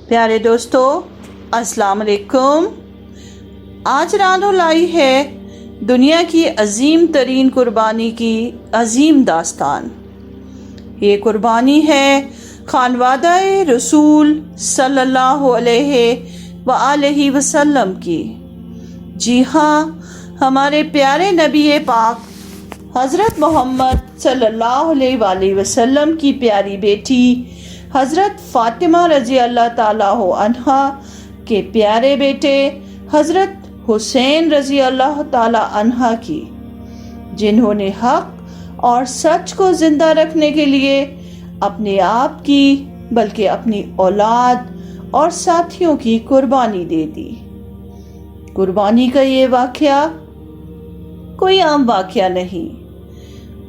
پیارے دوستو، السلام علیکم۔ آج رانو لائی ہے دنیا کی عظیم ترین قربانی کی عظیم داستان۔ یہ قربانی ہے خانوادہ رسول صلی اللہ علیہ وآلہ وسلم کی۔ جی ہاں، ہمارے پیارے نبی پاک حضرت محمد صلی اللہ علیہ وآلہ وسلم کی پیاری بیٹی حضرت فاطمہ رضی اللہ تعالیٰ عنہا کے پیارے بیٹے حضرت حسین رضی اللہ تعالیٰ عنہ کی، جنہوں نے حق اور سچ کو زندہ رکھنے کے لیے اپنے آپ کی بلکہ اپنی اولاد اور ساتھیوں کی قربانی دے دی۔ قربانی کا یہ واقعہ کوئی عام واقعہ نہیں،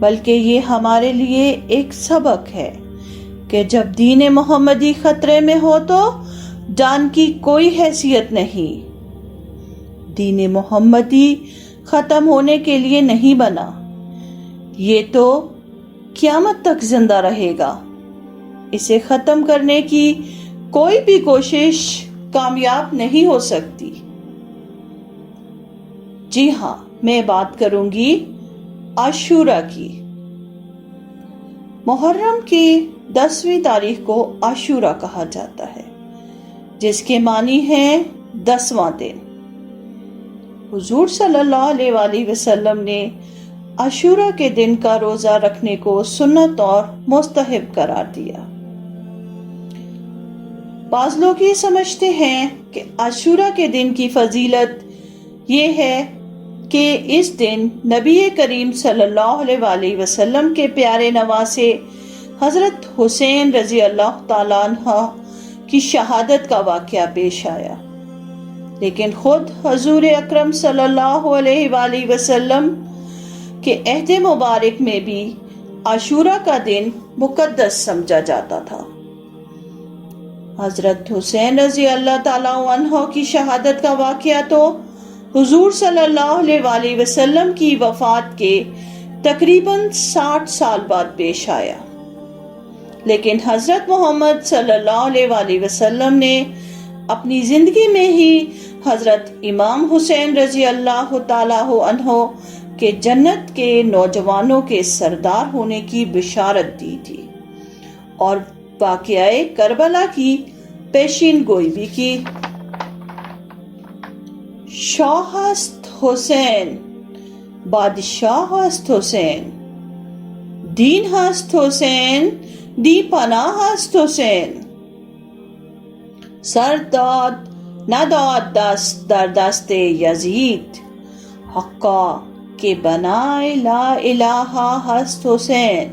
بلکہ یہ ہمارے لیے ایک سبق ہے کہ جب دین محمدی خطرے میں ہو تو جان کی کوئی حیثیت نہیں۔ دین محمدی ختم ہونے کے لیے نہیں بنا، یہ تو قیامت تک زندہ رہے گا۔ اسے ختم کرنے کی کوئی بھی کوشش کامیاب نہیں ہو سکتی۔ جی ہاں، میں بات کروں گی عاشورہ کی۔ محرم کی 10ویں تاریخ کو عاشورہ کہا جاتا ہے، جس کے معنی ہے 10واں دن۔ حضور صلی اللہ علیہ وآلہ وسلم نے عاشورہ کے دن کا روزہ رکھنے کو سنت اور مستحب قرار دیا۔ بعض لوگ یہ سمجھتے ہیں کہ عاشورہ کے دن کی فضیلت یہ ہے کہ اس دن نبی کریم صلی اللہ علیہ وآلہ وسلم کے پیارے نواسے حضرت حسین رضی اللہ تعالیٰ عنہ کی شہادت کا واقعہ پیش آیا، لیکن خود حضور اکرم صلی اللہ علیہ وآلہ وسلم کے عہد مبارک میں بھی عاشورہ کا دن مقدس سمجھا جاتا تھا۔ حضرت حسین رضی اللہ تعالیٰ عنہ کی شہادت کا واقعہ تو حضور صلی اللہ علیہ وآلہ وسلم کی وفات کے تقریباً 60 سال بعد پیش آیا، لیکن حضرت محمد صلی اللہ علیہ وآلہ وسلم نے اپنی زندگی میں ہی حضرت امام حسین رضی اللہ تعالیٰ عنہ کے جنت کے نوجوانوں کے سردار ہونے کی بشارت دی تھی، اور واقعہ کربلا کی پیشین گوئی بھی کی۔ شاہ است حسین، بادشاہ است حسین، دین ہست حسین، دی پناہ است حسین، سر داد نداد دست در دست یزید، حقا کہ بنائے لا الہ ہست حسین۔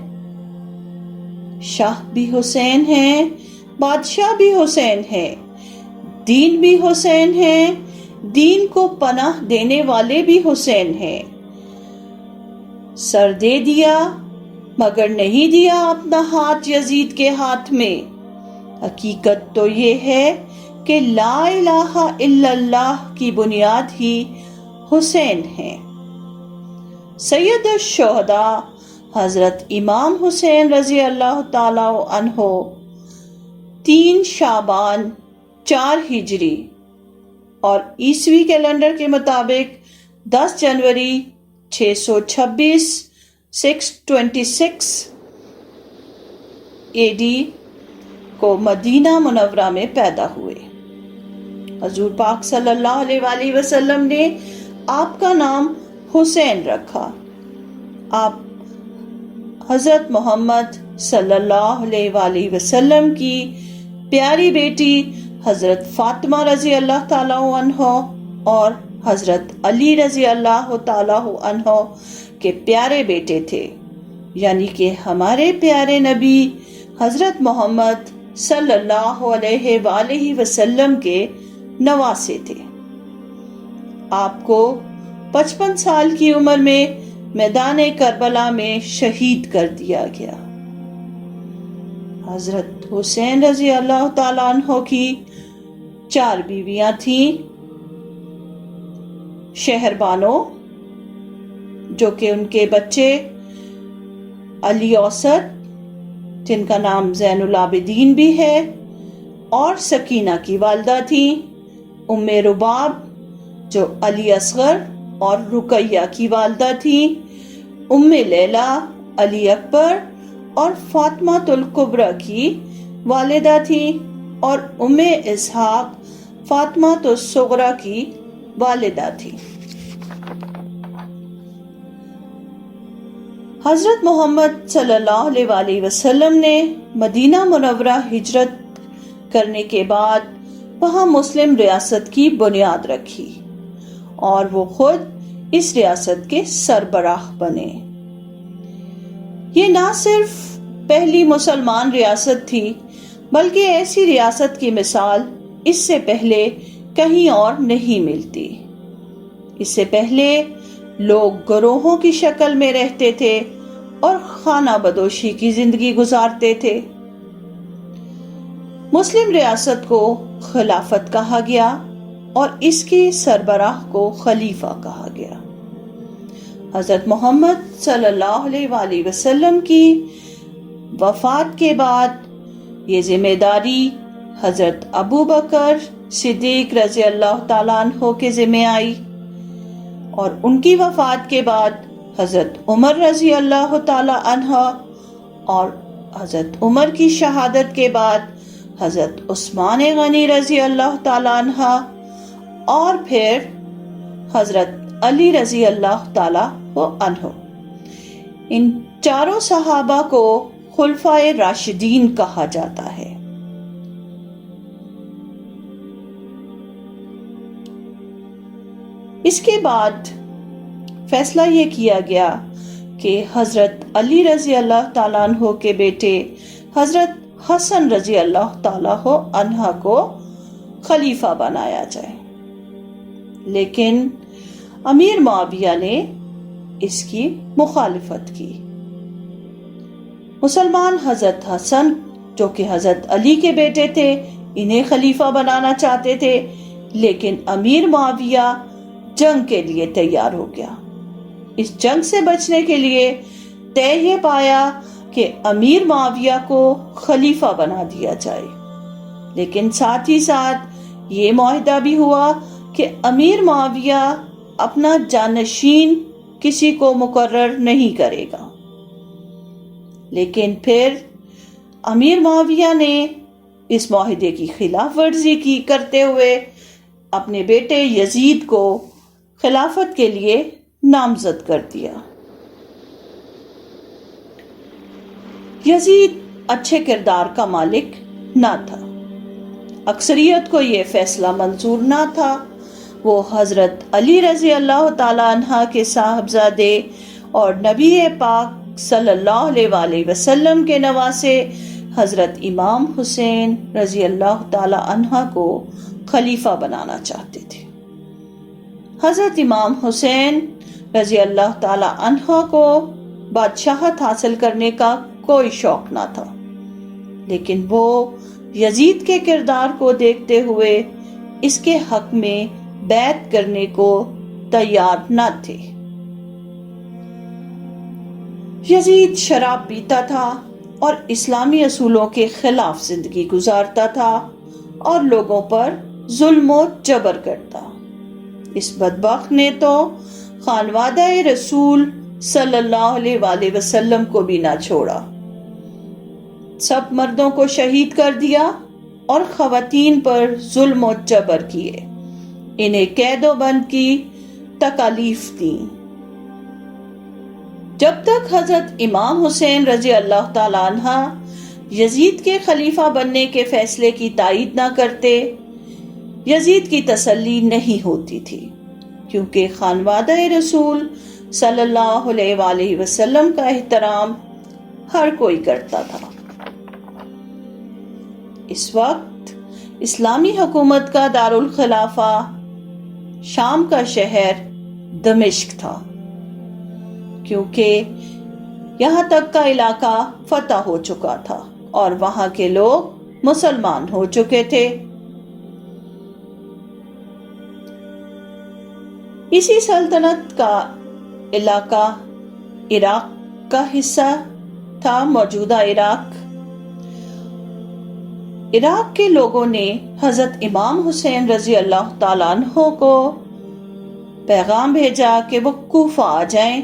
شاہ بھی حسین ہیں، بادشاہ بھی حسین ہیں، دین بھی حسین ہیں، دین کو پناہ دینے والے بھی حسین ہیں۔ سر دے دیا مگر نہیں دیا اپنا ہاتھ یزید کے ہاتھ میں۔ حقیقت تو یہ ہے کہ لا الہ الا اللہ کی بنیاد ہی حسین ہے۔ سید الشہداء حضرت امام حسین رضی اللہ تعالیٰ عنہ 3 شعبان 4 ہجری اور عیسوی کیلنڈر کے مطابق 10 جنوری 626 626 AD کو مدینہ منورہ میں پیدا ہوئے۔ حضور پاک صلی اللہ علیہ وآلہ وسلم نے آپ کا نام حسین رکھا۔ آپ حضرت محمد صلی اللہ علیہ وآلہ وسلم کی پیاری بیٹی حضرت فاطمہ رضی اللہ تعالیٰ عنہ اور حضرت علی رضی اللہ تعالیٰ عنہ کے پیارے بیٹے تھے، یعنی کہ ہمارے پیارے نبی حضرت محمد صلی اللہ علیہ وآلہ وسلم کے نواسے تھے۔ آپ کو 55 سال کی عمر میں میدان کربلا میں شہید کر دیا گیا۔ حضرت حسین رضی اللہ تعالیٰ عنہ کی 4 بیویاں تھیں۔ شہر بانو، جو کہ ان کے بچے علی اوسط، جن کا نام زین العابدین بھی ہے، اور سکینہ کی والدہ تھیں، ام رباب جو علی اصغر اور رقیہ کی والدہ تھیں، ام لیلہ علی اکبر اور فاطمہ الکبریٰ کی والدہ تھیں، اور ام اسحاق فاطمہ الصغریٰ کی والدہ تھیں۔ حضرت محمد صلی اللہ علیہ وسلم نے مدینہ منورہ ہجرت کرنے کے بعد وہاں مسلم ریاست کی بنیاد رکھی اور وہ خود اس ریاست کے سربراہ بنے۔ یہ نہ صرف پہلی مسلمان ریاست تھی بلکہ ایسی ریاست کی مثال اس سے پہلے کہیں اور نہیں ملتی۔ اس سے پہلے لوگ گروہوں کی شکل میں رہتے تھے اور خانہ بدوشی کی زندگی گزارتے تھے۔ مسلم ریاست کو خلافت کہا گیا اور اس کے سربراہ کو خلیفہ کہا گیا۔ حضرت محمد صلی اللہ علیہ وسلم کی وفات کے بعد یہ ذمہ داری حضرت ابو بکر صدیق رضی اللہ تعالیٰ عنہ کے ذمہ آئی، اور ان کی وفات کے بعد حضرت عمر رضی اللہ تعالیٰ عنہ، اور حضرت عمر کی شہادت کے بعد حضرت عثمان غنی رضی اللہ تعالیٰ عنہ، اور پھر حضرت علی رضی اللہ تعالیٰ عنہ۔ ان چاروں صحابہ کو خلفائے راشدین کہا جاتا ہے۔ اس کے بعد فیصلہ یہ کیا گیا کہ حضرت علی رضی اللہ تعالیٰ عنہ کے بیٹے حضرت حسن رضی اللہ تعالیٰ عنہ کو خلیفہ بنایا جائے، لیکن امیر معاویہ نے اس کی مخالفت کی۔ مسلمان حضرت حسن جو کہ حضرت علی کے بیٹے تھے انہیں خلیفہ بنانا چاہتے تھے، لیکن امیر معاویہ جنگ کے لیے تیار ہو گیا۔ اس جنگ سے بچنے کے لیے طے یہ پایا کہ امیر معاویہ کو خلیفہ بنا دیا جائے، لیکن ساتھ ہی ساتھ یہ معاہدہ بھی ہوا کہ امیر معاویہ اپنا جانشین کسی کو مقرر نہیں کرے گا۔ لیکن پھر امیر معاویہ نے اس معاہدے کی خلاف ورزی کرتے ہوئے اپنے بیٹے یزید کو خلافت کے لیے نامزد کر دیا۔ یزید اچھے کردار کا مالک نہ تھا، اکثریت کو یہ فیصلہ منظور نہ تھا۔ وہ حضرت علی رضی اللہ تعالیٰ عنہ کے صاحبزادے اور نبی پاک صلی اللہ علیہ وسلم کے نواسے حضرت امام حسین رضی اللہ تعالیٰ عنہ کو خلیفہ بنانا چاہتے تھے۔ حضرت امام حسین رضی اللہ تعالیٰ عنہ کو بادشاہت حاصل کرنے کا کوئی شوق نہ تھا، لیکن وہ یزید کے کردار کو دیکھتے ہوئے اس کے حق میں بیعت کرنے کو تیار نہ تھے۔ یزید شراب پیتا تھا اور اسلامی اصولوں کے خلاف زندگی گزارتا تھا اور لوگوں پر ظلم و جبر کرتا۔ اس بدبخت نے تو خانوادہ رسول صلی اللہ علیہ وسلم کو بھی نہ چھوڑا، سب مردوں کو شہید کر دیا اور خواتین پر ظلم و جبر کیے، انہیں قید و بند کی تکالیف دیں۔ جب تک حضرت امام حسین رضی اللہ تعالیٰ عنہ یزید کے خلیفہ بننے کے فیصلے کی تائید نہ کرتے، یزید کی تسلی نہیں ہوتی تھی، کیونکہ خانوادہ رسول صلی اللہ علیہ وسلم کا احترام ہر کوئی کرتا تھا۔ اس وقت اسلامی حکومت کا دارالخلافہ شام کا شہر دمشق تھا، کیونکہ یہاں تک کا علاقہ فتح ہو چکا تھا اور وہاں کے لوگ مسلمان ہو چکے تھے۔ اسی سلطنت کا علاقہ عراق کا حصہ تھا، موجودہ عراق، عراق کے لوگوں نے حضرت امام حسین رضی اللہ تعالیٰ عنہ کو پیغام بھیجا کہ وہ کوفہ آ جائیں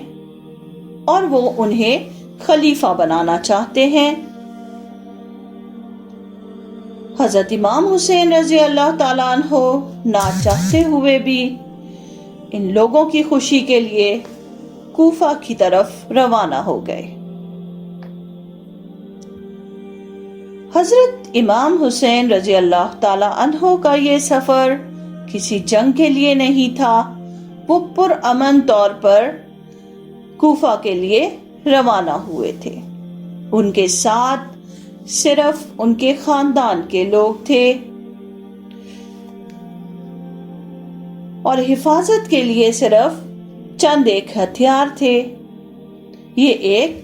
اور وہ انہیں خلیفہ بنانا چاہتے ہیں۔ حضرت امام حسین رضی اللہ تعالیٰ عنہ نہ چاہتے ہوئے بھی ان لوگوں کی خوشی کے لیے کوفہ کی طرف روانہ ہو گئے۔ حضرت امام حسین رضی اللہ تعالیٰ عنہ کا یہ سفر کسی جنگ کے لیے نہیں تھا، وہ پرامن طور پر کوفہ کے لیے روانہ ہوئے تھے۔ ان کے ساتھ صرف ان کے خاندان کے لوگ تھے اور حفاظت کے لیے صرف چند ایک ہتھیار تھے۔ یہ ایک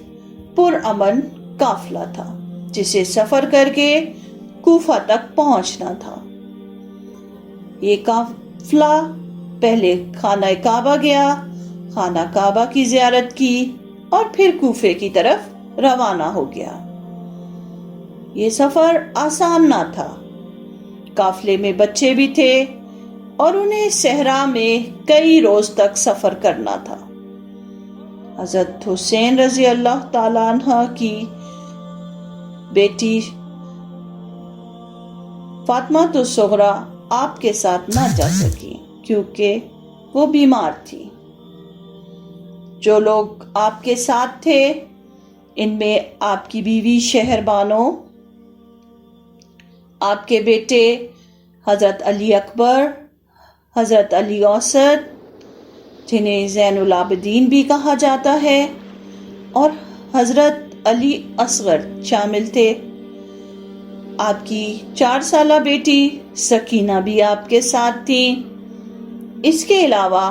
پرامن قافلہ تھا جسے سفر کر کے کوفہ تک پہنچنا تھا۔ یہ قافلہ پہلے خانہ کعبہ گیا، خانہ کعبہ کی زیارت کی اور پھر کوفے کی طرف روانہ ہو گیا۔ یہ سفر آسان نہ تھا، قافلے میں بچے بھی تھے اور انہیں صحرا میں کئی روز تک سفر کرنا تھا۔ حضرت حسین رضی اللہ تعالیٰ عنہ کی بیٹی فاطمہ الصغریٰ آپ کے ساتھ نہ جا سکی کیونکہ وہ بیمار تھی۔ جو لوگ آپ کے ساتھ تھے ان میں آپ کی بیوی شہر بانو، آپ کے بیٹے حضرت علی اکبر، حضرت علی اوسط جنہیں زین العابدین بھی کہا جاتا ہے، اور حضرت علی اصغر شامل تھے۔ آپ کی 4 سالہ بیٹی سکینہ بھی آپ کے ساتھ تھی۔ اس کے علاوہ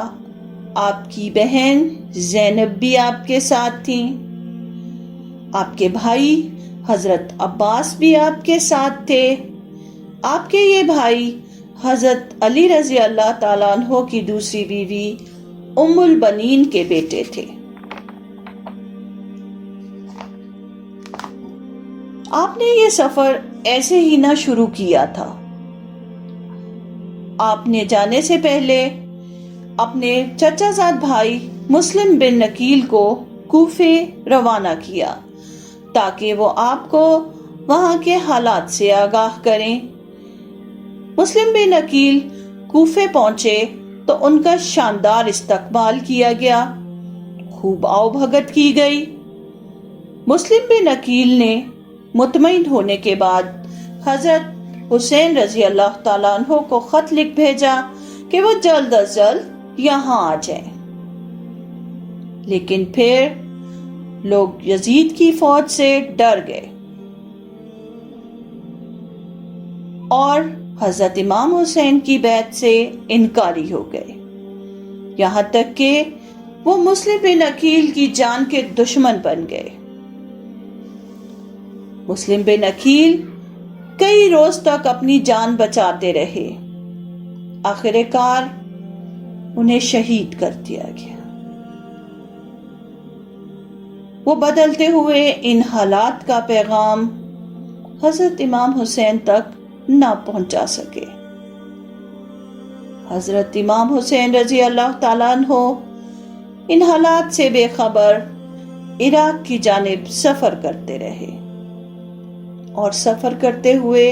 آپ کی بہن زینب بھی آپ کے ساتھ تھیں۔ آپ کے بھائی حضرت عباس بھی آپ کے ساتھ تھے۔ آپ کے یہ بھائی حضرت علی رضی اللہ تعالیٰ عنہ کی دوسری بیوی ام البنین کے بیٹے تھے۔ آپ نے یہ سفر ایسے ہی نہ شروع کیا تھا۔ آپ نے جانے سے پہلے اپنے چچا زاد بھائی مسلم بن نکیل کو کوفے روانہ کیا تاکہ وہ آپ کو وہاں کے حالات سے آگاہ کریں۔ مسلم بن نکیل کوفے پہنچے تو ان کا شاندار استقبال کیا گیا، خوب آؤ بھگت کی گئی۔ مسلم بن نکیل نے مطمئن ہونے کے بعد حضرت حسین رضی اللہ تعالیٰ عنہ کو خط لکھ بھیجا کہ وہ جلد از جلد یہاں آ جائیں، لیکن پھر لوگ یزید کی فوج سے ڈر گئے اور حضرت امام حسین کی بیعت سے انکاری ہو گئے، یہاں تک کہ وہ مسلم بن عقیل کی جان کے دشمن بن گئے۔ مسلم بن عقیل کئی روز تک اپنی جان بچاتے رہے، آخر کار انہیں شہید کر دیا گیا۔ وہ بدلتے ہوئے ان حالات کا پیغام حضرت امام حسین تک نہ پہنچا سکے۔ حضرت امام حسین رضی اللہ تعالیٰ عنہ ان حالات سے بے خبر عراق کی جانب سفر کرتے رہے اور سفر کرتے ہوئے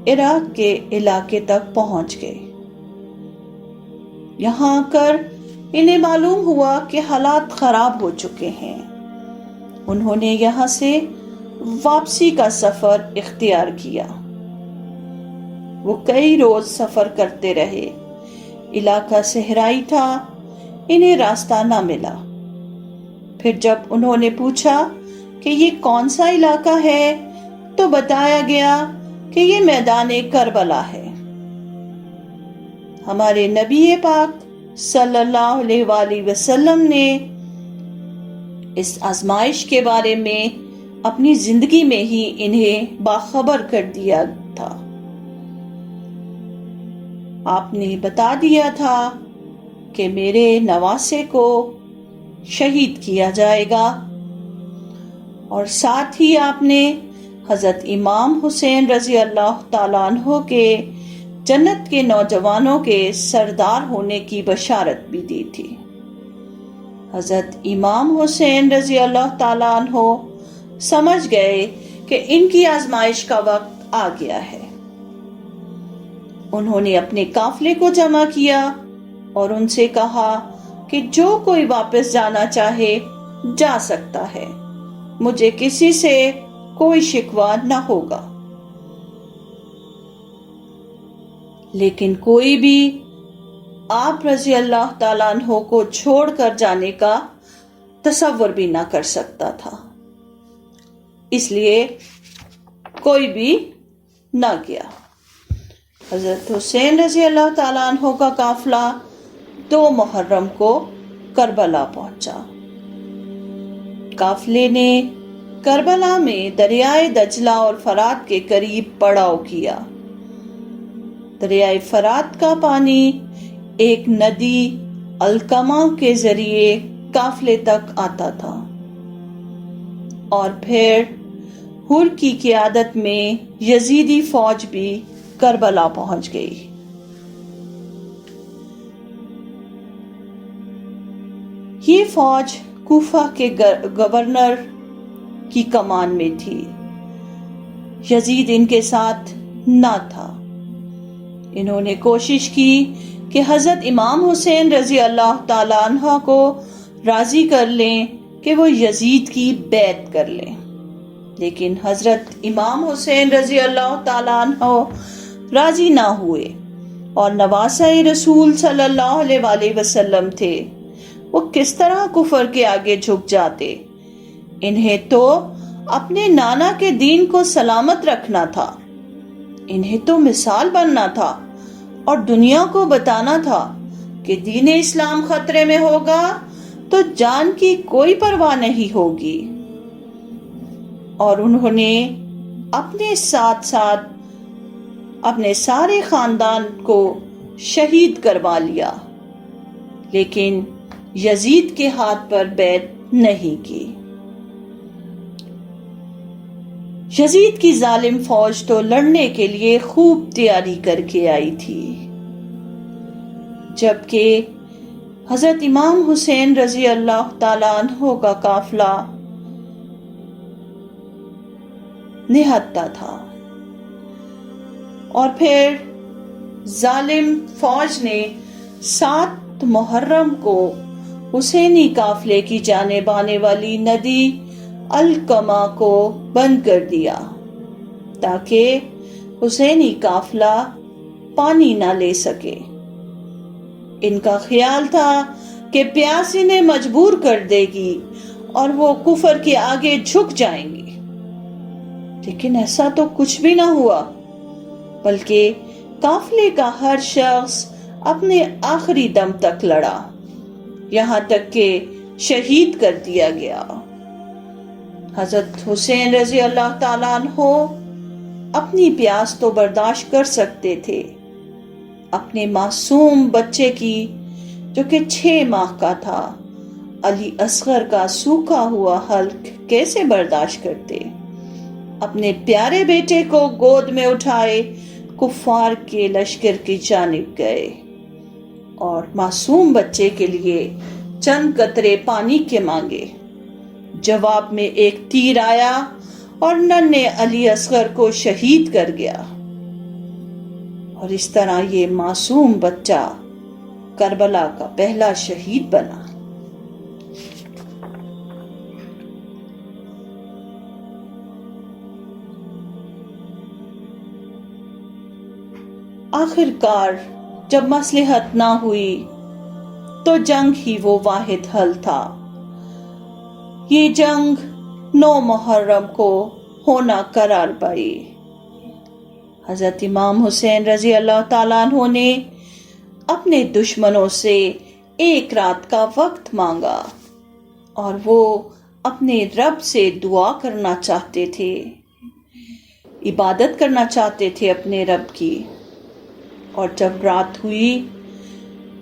عراق کے علاقے تک پہنچ گئے۔ یہاں آ کر انہیں معلوم ہوا کہ حالات خراب ہو چکے ہیں۔ انہوں نے یہاں سے واپسی کا سفر اختیار کیا۔ وہ کئی روز سفر کرتے رہے، علاقہ صحرائی تھا، انہیں راستہ نہ ملا۔ پھر جب انہوں نے پوچھا کہ یہ کون سا علاقہ ہے تو بتایا گیا کہ یہ میدان کربلا ہے۔ ہمارے نبی پاک صلی اللہ علیہ وآلہ وسلم نے اس آزمائش کے بارے میں اپنی زندگی میں ہی انہیں باخبر کر دیا تھا۔ آپ نے بتا دیا تھا کہ میرے نواسے کو شہید کیا جائے گا، اور ساتھ ہی آپ نے حضرت امام حسین رضی اللہ تعالیٰ عنہ کے جنت کے نوجوانوں کے سردار ہونے کی بشارت بھی دی تھی۔ حضرت امام حسین رضی اللہ تعالیٰ عنہ سمجھ گئے کہ ان کی آزمائش کا وقت آ گیا ہے۔ انہوں نے اپنے قافلے کو جمع کیا اور ان سے کہا کہ جو کوئی واپس جانا چاہے جا سکتا ہے، مجھے کسی سے کوئی شکوہ نہ ہوگا، لیکن کوئی بھی آپ رضی اللہ تعالیٰ عنہ کو چھوڑ کر جانے کا تصور بھی نہ کر سکتا تھا، اس لیے کوئی بھی نہ گیا۔ حضرت حسین رضی اللہ تعالیٰ عنہ کا قافلہ 2 محرم کو کربلا پہنچا۔ قافلے نے کربلا میں دریائے دجلہ اور فرات کے قریب پڑاؤ کیا۔ دریائے فرات کا پانی ایک ندی الکما کے ذریعے قافلے تک آتا تھا اور پھر حر کی قیادت میں یزیدی فوج بھی کربلا پہنچ گئی۔ یہ فوج کوفہ کے گورنر کی کمان میں تھی۔ یزید ان کے ساتھ نہ تھا۔ انہوں نے کوشش کی کہ حضرت امام حسین رضی اللہ تعالیٰ عنہ کو راضی کر لیں کہ وہ یزید کی بیعت کر لیں، لیکن حضرت امام حسین رضی اللہ تعالیٰ عنہ راضی نہ ہوئے اور نواسۂ رسول صلی اللہ علیہ وآلہ وسلم تھے، وہ کس طرح کفر کے آگے جھک جاتے؟ انہیں تو اپنے نانا کے دین کو سلامت رکھنا تھا، انہیں تو مثال بننا تھا اور دنیا کو بتانا تھا کہ دین اسلام خطرے میں ہوگا تو جان کی کوئی پرواہ نہیں ہوگی، اور انہوں نے اپنے ساتھ ساتھ اپنے سارے خاندان کو شہید کروا لیا، لیکن یزید کے ہاتھ پر بیعت نہیں کی۔ یزید کی ظالم فوج تو لڑنے کے لیے خوب تیاری کر کے آئی تھی، جبکہ حضرت امام حسین رضی اللہ تعالیٰ عنہ کا قافلہ نہتا تھا۔ اور پھر ظالم فوج نے 7 محرم کو حسینی قافلے کی جانب آنے والی ندی الکما کو بند کر دیا تاکہ حسینی قافلہ پانی نہ لے سکے۔ ان کا خیال تھا کہ پیاس انہیں مجبور کر دے گی اور وہ کفر کے آگے جھک جائیں گے، لیکن ایسا تو کچھ بھی نہ ہوا، بلکہ قافلے کا ہر شخص اپنے آخری دم تک لڑا، یہاں تک کہ شہید کر دیا گیا۔ حضرت حسین رضی اللہ تعالیٰ عنہ اپنی پیاس تو برداشت کر سکتے تھے، اپنے معصوم بچے کی جو کہ 6 ماہ کا تھا علی اصغر کا سوکھا ہوا حلق کیسے برداشت کرتے؟ اپنے پیارے بیٹے کو گود میں اٹھائے کفار کے لشکر کی جانب گئے اور معصوم بچے کے لیے چند قطرے پانی کے مانگے۔ جواب میں ایک تیر آیا اور ننھے علی اصغر کو شہید کر گیا، اور اس طرح یہ معصوم بچہ کربلا کا پہلا شہید بنا۔ آخر کار جب مصلحت نہ ہوئی تو جنگ ہی وہ واحد حل تھا۔ یہ جنگ 9 محرم کو ہونا قرار پائی۔ حضرت امام حسین رضی اللہ تعالیٰ عنہ نے اپنے دشمنوں سے 1 رات کا وقت مانگا اور وہ اپنے رب سے دعا کرنا چاہتے تھے، عبادت کرنا چاہتے تھے اپنے رب کی۔ اور جب رات ہوئی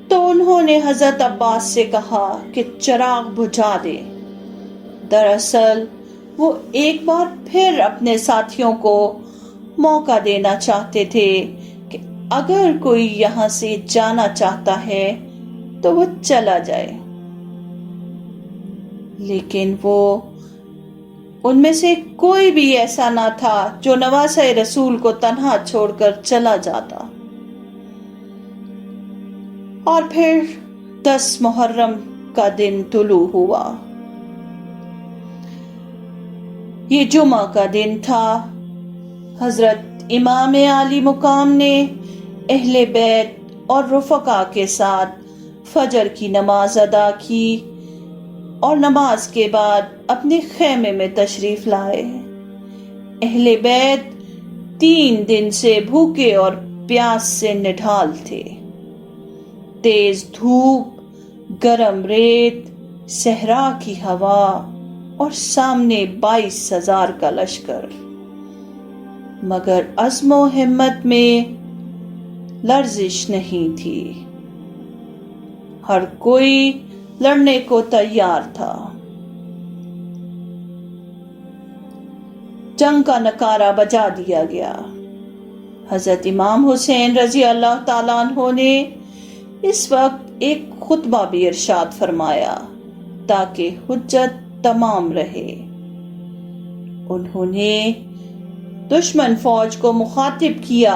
تو انہوں نے حضرت عباس سے کہا کہ چراغ بجھا دے۔ دراصل وہ ایک بار پھر اپنے ساتھیوں کو موقع دینا چاہتے تھے کہ اگر کوئی یہاں سے جانا چاہتا ہے تو وہ چلا جائے، لیکن وہ ان میں سے کوئی بھی ایسا نہ تھا جو نواسہ رسول کو تنہا چھوڑ کر چلا جاتا۔ اور پھر 10 محرم کا دن طلوع ہوا۔ یہ جمعہ کا دن تھا۔ حضرت امام عالی مقام نے اہل بیت اور رفقا کے ساتھ فجر کی نماز ادا کی اور نماز کے بعد اپنے خیمے میں تشریف لائے۔ اہل بیت 3 دن سے بھوکے اور پیاس سے نڈھال تھے۔ تیز دھوپ، گرم ریت، صحرا کی ہوا اور سامنے 22,000 کا لشکر، مگر عزم و ہمت میں لرزش نہیں تھی۔ ہر کوئی لڑنے کو تیار تھا۔ جنگ کا نکارہ بجا دیا گیا۔ حضرت امام حسین رضی اللہ تعالیٰ عنہ نے اس وقت ایک خطبہ بھی ارشاد فرمایا تاکہ حجت تمام رہے۔ انہوں نے دشمن فوج کو مخاطب کیا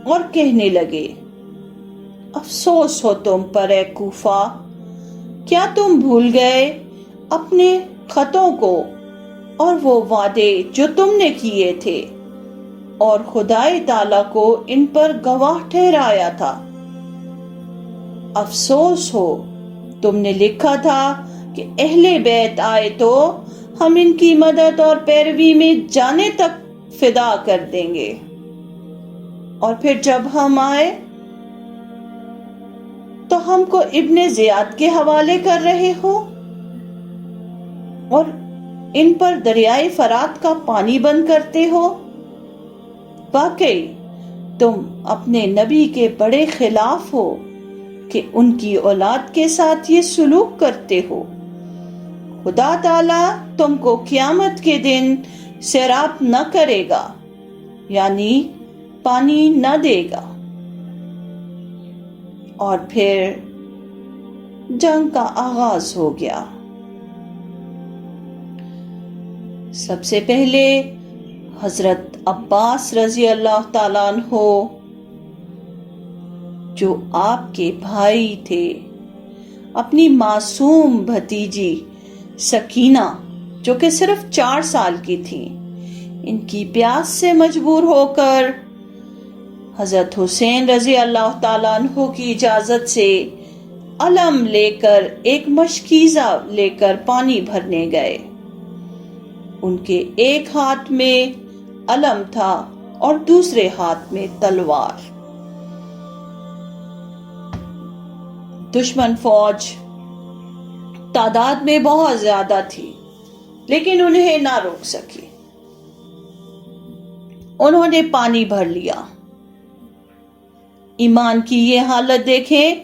اور کہنے لگے، افسوس ہو تم پر اے کوفہ، کیا تم بھول گئے اپنے خطوں کو اور وہ وعدے جو تم نے کیے تھے اور خدائے تعالیٰ کو ان پر گواہ ٹھہرایا تھا؟ افسوس ہو، تم نے لکھا تھا کہ اہل بیت آئے تو ہم ان کی مدد اور پیروی میں جانے تک فدا کر دیں گے، اور پھر جب ہم آئے تو ہم کو ابن زیاد کے حوالے کر رہے ہو اور ان پر دریائے فرات کا پانی بند کرتے ہو۔ واقعی تم اپنے نبی کے بڑے خلاف ہو کہ ان کی اولاد کے ساتھ یہ سلوک کرتے ہو۔ خدا تعالیٰ تم کو قیامت کے دن سیراب نہ کرے گا، یعنی پانی نہ دے گا۔ اور پھر جنگ کا آغاز ہو گیا۔ سب سے پہلے حضرت عباس رضی اللہ تعالیٰ عنہ، جو آپ کے بھائی تھے، اپنی معصوم بھتیجی سکینہ جو کہ صرف 4 سال کی تھی، ان کی پیاس سے مجبور ہو کر حضرت حسین رضی اللہ تعالیٰ عنہ کی اجازت سے علم لے کر ایک مشکیزہ لے کر پانی بھرنے گئے۔ ان کے ایک ہاتھ میں علم تھا اور دوسرے ہاتھ میں تلوار۔ دشمن فوج تعداد میں بہت زیادہ تھی، لیکن انہیں نہ روک سکی۔ انہوں نے پانی بھر لیا۔ ایمان کی یہ حالت دیکھیں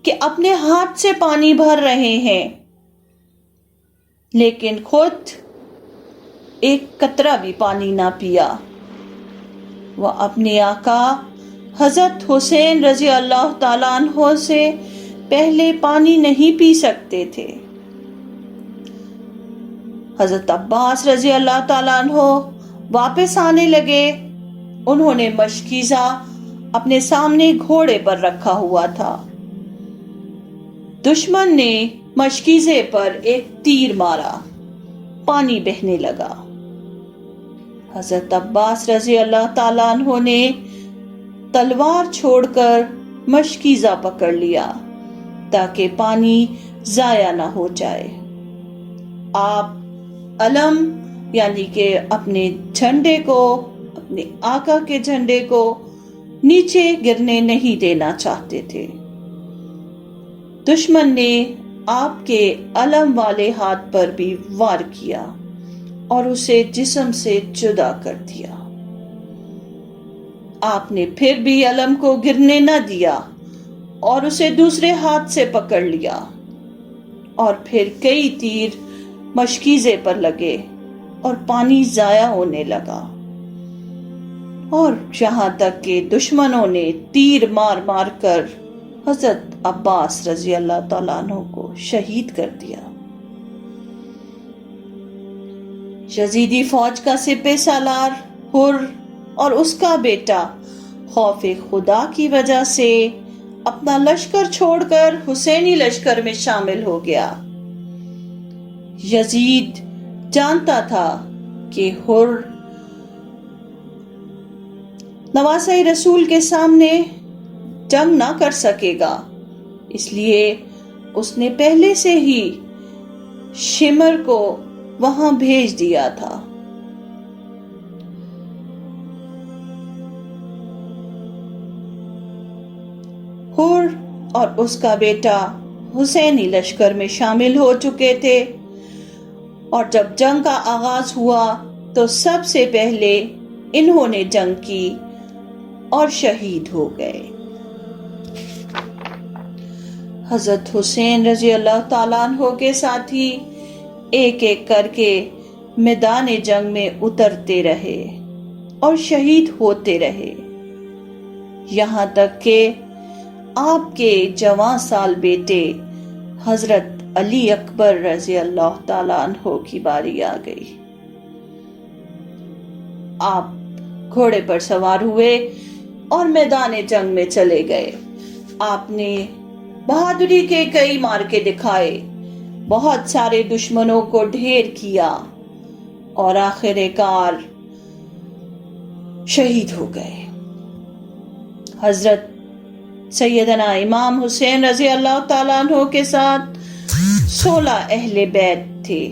کہ اپنے ہاتھ سے پانی بھر رہے ہیں، لیکن خود ایک قطرہ بھی پانی نہ پیا۔ وہ اپنے آقا حضرت حسین رضی اللہ تعالیٰ عنہ سے پہلے پانی نہیں پی سکتے تھے۔ حضرت عباس رضی اللہ تعالیٰ عنہ واپس آنے لگے۔ انہوں نے مشکیزہ اپنے سامنے گھوڑے پر رکھا ہوا تھا۔ دشمن نے مشکیزے پر ایک تیر مارا، پانی بہنے لگا۔ حضرت عباس رضی اللہ تعالیٰ عنہ نے تلوار چھوڑ کر مشکیزہ پکڑ لیا تاکہ پانی ضائع نہ ہو جائے۔ آپ علم یعنی کہ اپنے جھنڈے کو، اپنے آقا کے جھنڈے کو نیچے گرنے نہیں دینا چاہتے تھے۔ دشمن نے آپ کے علم والے ہاتھ پر بھی وار کیا اور اسے جسم سے جدا کر دیا۔ آپ نے پھر بھی علم کو گرنے نہ دیا اور اسے دوسرے ہاتھ سے پکڑ لیا، اور پھر کئی تیر مشکیزے پر لگے اور پانی ضائع ہونے لگا، اور یہاں تک کہ دشمنوں نے تیر مار مار کر حضرت عباس رضی اللہ تعالیٰ عنہ کو شہید کر دیا۔ یزیدی فوج کا سپہ سالار حر اور اس کا بیٹا خوف خدا کی وجہ سے اپنا لشکر چھوڑ کر حسینی لشکر میں شامل ہو گیا۔ یزید جانتا تھا کہ حر نواسہ رسول کے سامنے جنگ نہ کر سکے گا، اس لیے اس نے پہلے سے ہی شمر کو وہاں بھیج دیا تھا۔ حر اور اس کا بیٹا حسینی لشکر میں شامل ہو چکے تھے، اور جب جنگ کا آغاز ہوا تو سب سے پہلے انہوں نے جنگ کی اور شہید ہو گئے۔ حضرت حسین رضی اللہ تعالیٰ عنہ کے ساتھی ایک ایک کر کے میدان جنگ میں اترتے رہے اور شہید ہوتے رہے، یہاں تک کہ آپ کے جوان سال بیٹے حضرت علی اکبر رضی اللہ تعالیٰ عنہ کی باری آ گئی۔ آپ گھوڑے پر سوار ہوئے اور میدان جنگ میں چلے گئے۔ آپ نے بہادری کے کئی مارکے دکھائے، بہت سارے دشمنوں کو ڈھیر کیا، اور آخر کار شہید ہو گئے۔ حضرت سیدنا امام حسین رضی اللہ تعالیٰ عنہ کے ساتھ 16 اہل بیت تھے،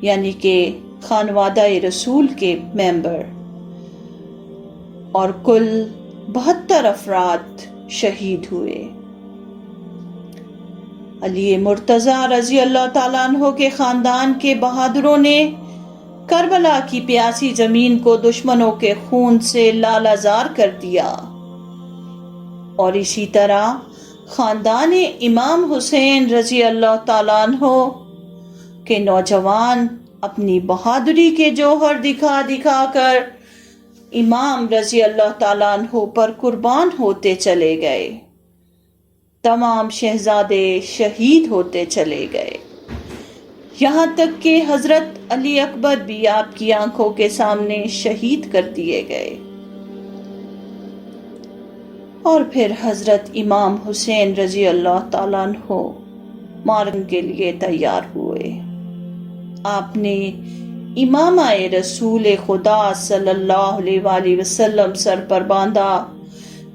یعنی کہ خانوادہ رسول کے ممبر، اور کل 72 افراد شہید ہوئے۔ علی مرتضیٰ رضی اللہ تعالیٰ عنہ کے خاندان کے بہادروں نے کربلا کی پیاسی زمین کو دشمنوں کے خون سے لالہزار کر دیا، اور اسی طرح خاندان امام حسین رضی اللہ تعالیٰ عنہ کے نوجوان اپنی بہادری کے جوہر دکھا دکھا کر امام رضی اللہ تعالیٰ عنہ پر قربان ہوتے چلے گئے۔ تمام شہزادے شہید ہوتے چلے گئے، یہاں تک کہ حضرت علی اکبر بھی آپ کی آنکھوں کے سامنے شہید کر دیے گئے۔ اور پھر حضرت امام حسین رضی اللہ تعالیٰ عنہ مارن کے لیے تیار ہوئے۔ آپ نے امامہ رسول خدا صلی اللہ علیہ وآلہ وسلم سر پر باندھا،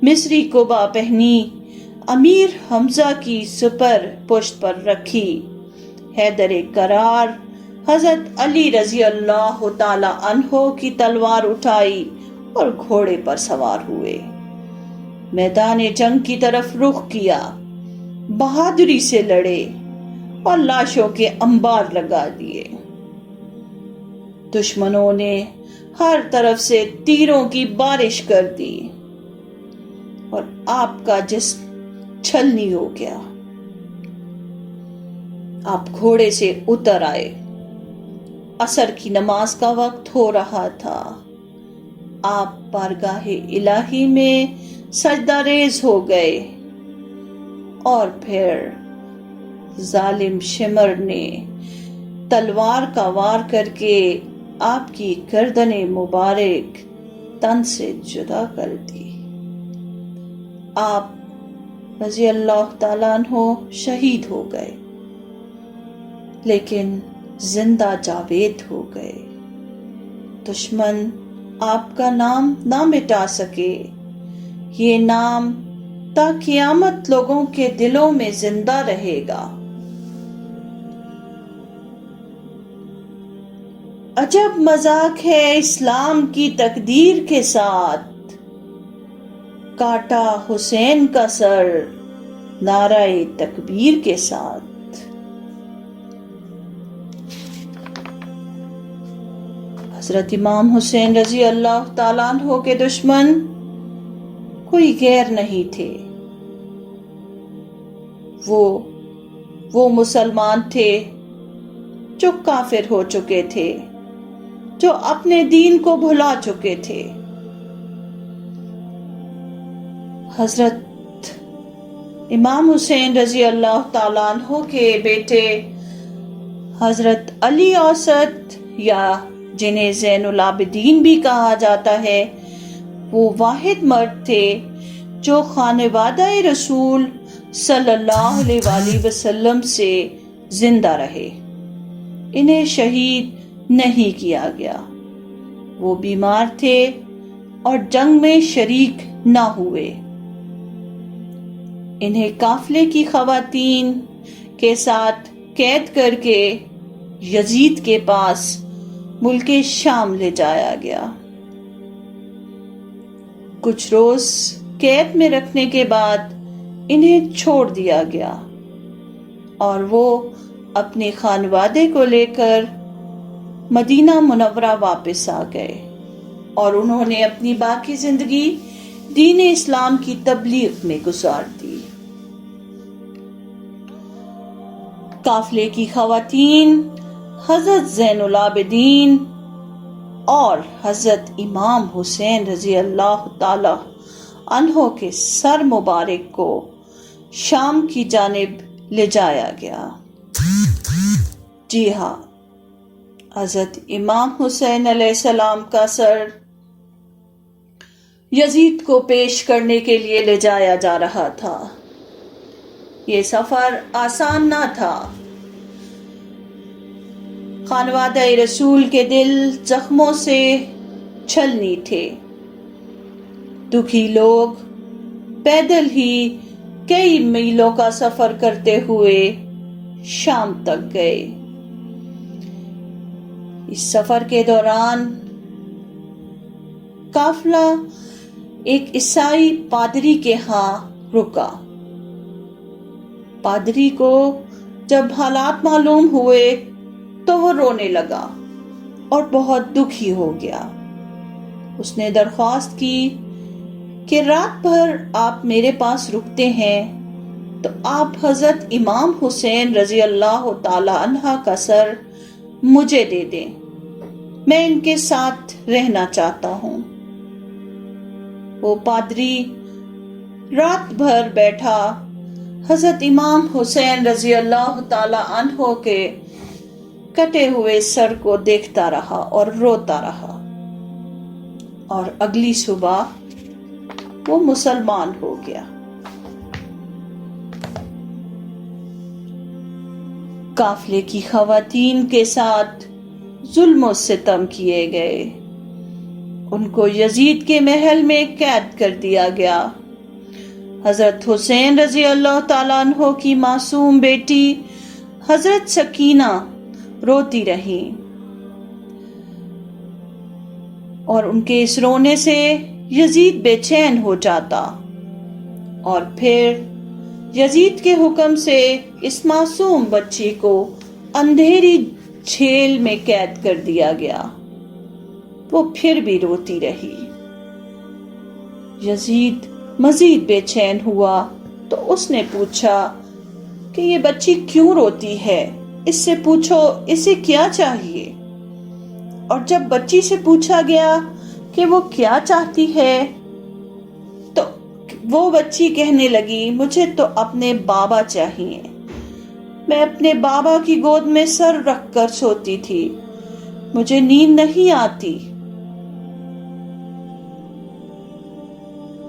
مصری قبا پہنی، امیر حمزہ کی سپر پشت پر رکھی، حیدر کرار حضرت علی رضی اللہ تعالی عنہ کی تلوار اٹھائی اور گھوڑے پر سوار ہوئے، میدان جنگ کی طرف رخ کیا، بہادری سے لڑے اور لاشوں کے انبار لگا دیے۔ دشمنوں نے ہر طرف سے تیروں کی بارش کر دی، اور آپ کا جسم چھلنی ہو گیا۔ آپ گھوڑے سے اتر آئے، عصر کی نماز کا وقت ہو رہا تھا۔ آپ بارگاہ الہی میں سجدہ ریز ہو گئے، اور پھر ظالم شمر نے تلوار کا وار کر کے آپ کی گردن مبارک تن سے جدا کر دی۔ آپ رضی اللہ تعالیٰ عنہ شہید ہو گئے، لیکن زندہ جاوید ہو گئے۔ دشمن آپ کا نام نہ مٹا سکے، یہ نام تا قیامت لوگوں کے دلوں میں زندہ رہے گا۔ عجب مذاق ہے اسلام کی تقدیر کے ساتھ، کاٹا حسین کا سر نعرہ تکبیر کے ساتھ۔ حضرت امام حسین رضی اللہ تعالیٰ عنہ کے دشمن کوئی غیر نہیں تھے، وہ وہ مسلمان تھے جو کافر ہو چکے تھے، جو اپنے دین کو بھلا چکے تھے۔ حضرت امام حسین رضی اللہ تعالیٰ عنہ کے بیٹے حضرت علی اوسط، یا جنہیں زین العابدین بھی کہا جاتا ہے، وہ واحد مرد تھے جو خانوادہ رسول صلی اللہ علیہ وآلہ وسلم سے زندہ رہے۔ انہیں شہید نہیں کیا گیا، وہ بیمار تھے اور جنگ میں شریک نہ ہوئے۔ انہیں قافلے کی خواتین کے ساتھ قید کر کے یزید کے پاس ملک شام لے جایا گیا۔ کچھ روز قید میں رکھنے کے بعد انہیں چھوڑ دیا گیا اور وہ اپنے خانوادے کو لے کر مدینہ منورہ واپس آ گئے، اور انہوں نے اپنی باقی زندگی دین اسلام کی تبلیغ میں گزار دی۔ قافلے کی خواتین حضرت زین العابدین اور حضرت امام حسین رضی اللہ تعالی عنہ کے سر مبارک کو شام کی جانب لے جایا گیا۔ جی ہاں، حضرت امام حسین علیہ السلام کا سر یزید کو پیش کرنے کے لیے لے جایا جا رہا تھا۔ یہ سفر آسان نہ تھا۔ خانوادہ رسول کے دل زخموں سے چھلنی تھے۔ دکھی لوگ پیدل ہی کئی میلوں کا سفر کرتے ہوئے شام تک گئے۔ اس سفر کے دوران قافلہ ایک عیسائی پادری کے ہاں رکا۔ پادری کو جب حالات معلوم ہوئے تو وہ رونے لگا اور بہت دکھی ہو گیا۔ اس نے درخواست کی کہ رات بھر آپ میرے پاس رکتے ہیں تو آپ حضرت امام حسین رضی اللہ تعالی عنہ کا سر مجھے دے دیں، میں ان کے ساتھ رہنا چاہتا ہوں۔ وہ پادری رات بھر بیٹھا حضرت امام حسین رضی اللہ تعالی عنہ کے کٹے ہوئے سر کو دیکھتا رہا اور روتا رہا، اور اگلی صبح وہ مسلمان ہو گیا۔ قافلے کی خواتین کے ساتھ ظلم و ستم کیے گئے۔ ان کو یزید کے محل میں قید کر دیا گیا۔ حضرت حسین رضی اللہ تعالیٰ عنہ کی معصوم بیٹی حضرت سکینہ روتی رہی، اور ان کے اس رونے سے یزید بے چین ہو جاتا، اور پھر یزید کے حکم سے اس معصوم بچی کو اندھیری جیل میں قید کر دیا گیا۔ وہ پھر بھی روتی رہی۔ یزید مزید بے چین ہوا تو اس نے پوچھا کہ یہ بچی کیوں روتی ہے، اس سے پوچھو اسے کیا چاہیے۔ اور جب بچی سے پوچھا گیا کہ وہ کیا چاہتی ہے تو وہ بچی کہنے لگی، مجھے تو اپنے بابا چاہیے، میں اپنے بابا کی گود میں سر رکھ کر سوتی تھی، مجھے نیند نہیں آتی۔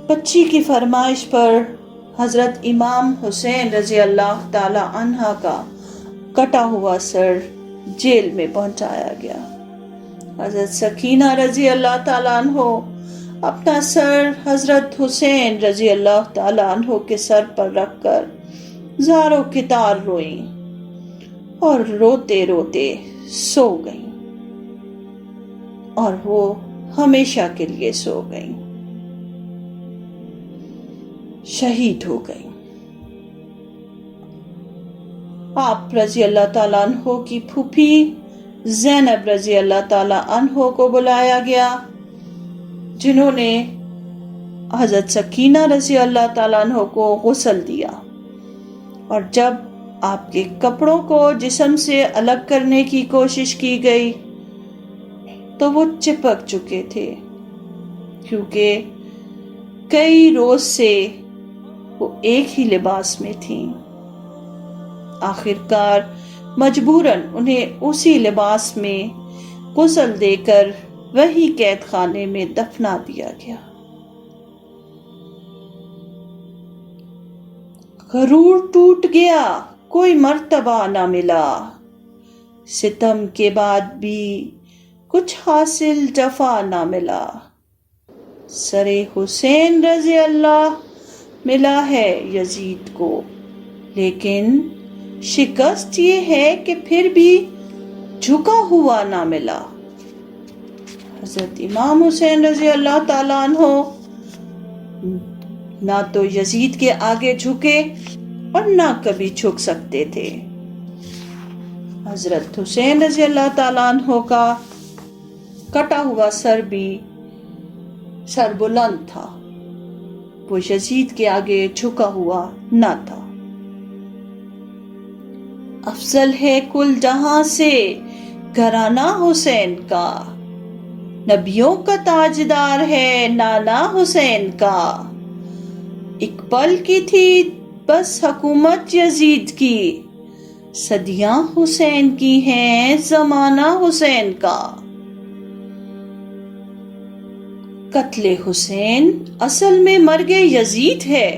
بچی کی فرمائش پر حضرت امام حسین رضی اللہ تعالی عنہ کا کٹا ہوا سر جیل میں پہنچایا گیا۔ حضرت سکینہ رضی اللہ تعالی عنہ اپنا سر حضرت حسین رضی اللہ تعالی عنہ کے سر پر رکھ کر زار و کتار روئیں اور روتے روتے سو گئیں، اور وہ ہمیشہ کے لیے سو گئیں، شہید ہو گئیں۔ آپ رضی اللہ تعالیٰ عنہ کی پھوپھی زینب رضی اللہ تعالیٰ عنہ کو بلایا گیا، جنہوں نے حضرت سکینہ رضی اللہ تعالیٰ عنہ کو غسل دیا، اور جب آپ کے کپڑوں کو جسم سے الگ کرنے کی کوشش کی گئی تو وہ چپک چکے تھے، کیونکہ کئی روز سے وہ ایک ہی لباس میں تھیں۔ آخر کار مجبوراً انہیں اسی لباس میں غسل دے کر وہی قید خانے میں دفنا دیا گیا۔ غرور ٹوٹ گیا، کوئی مرتبہ نہ ملا، ستم کے بعد بھی کچھ حاصل جفا نہ ملا۔ سر حسین رضی اللہ ملا ہے یزید کو، لیکن شکست یہ ہے کہ پھر بھی جھکا ہوا نہ ملا۔ حضرت امام حسین رضی اللہ تعالیٰ عنہ نہ تو یزید کے آگے جھکے اور نہ کبھی جھک سکتے تھے۔ حضرت حسین رضی اللہ تعالیٰ عنہ کا کٹا ہوا سر بھی سر بلند تھا، وہ یزید کے آگے جھکا ہوا نہ تھا۔ افضل ہے کل جہاں سے گھرانہ حسین کا، نبیوں کا تاجدار ہے نانا حسین کا۔ ایک پل کی تھی بس حکومت یزید کی، صدیاں حسین کی ہیں زمانہ حسین کا۔ قتل حسین اصل میں مرگ یزید ہے،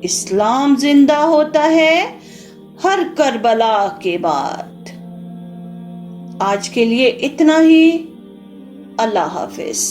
اسلام زندہ ہوتا ہے ہر کربلا کے بعد۔ آج کے لیے اتنا ہی، اللہ حافظ۔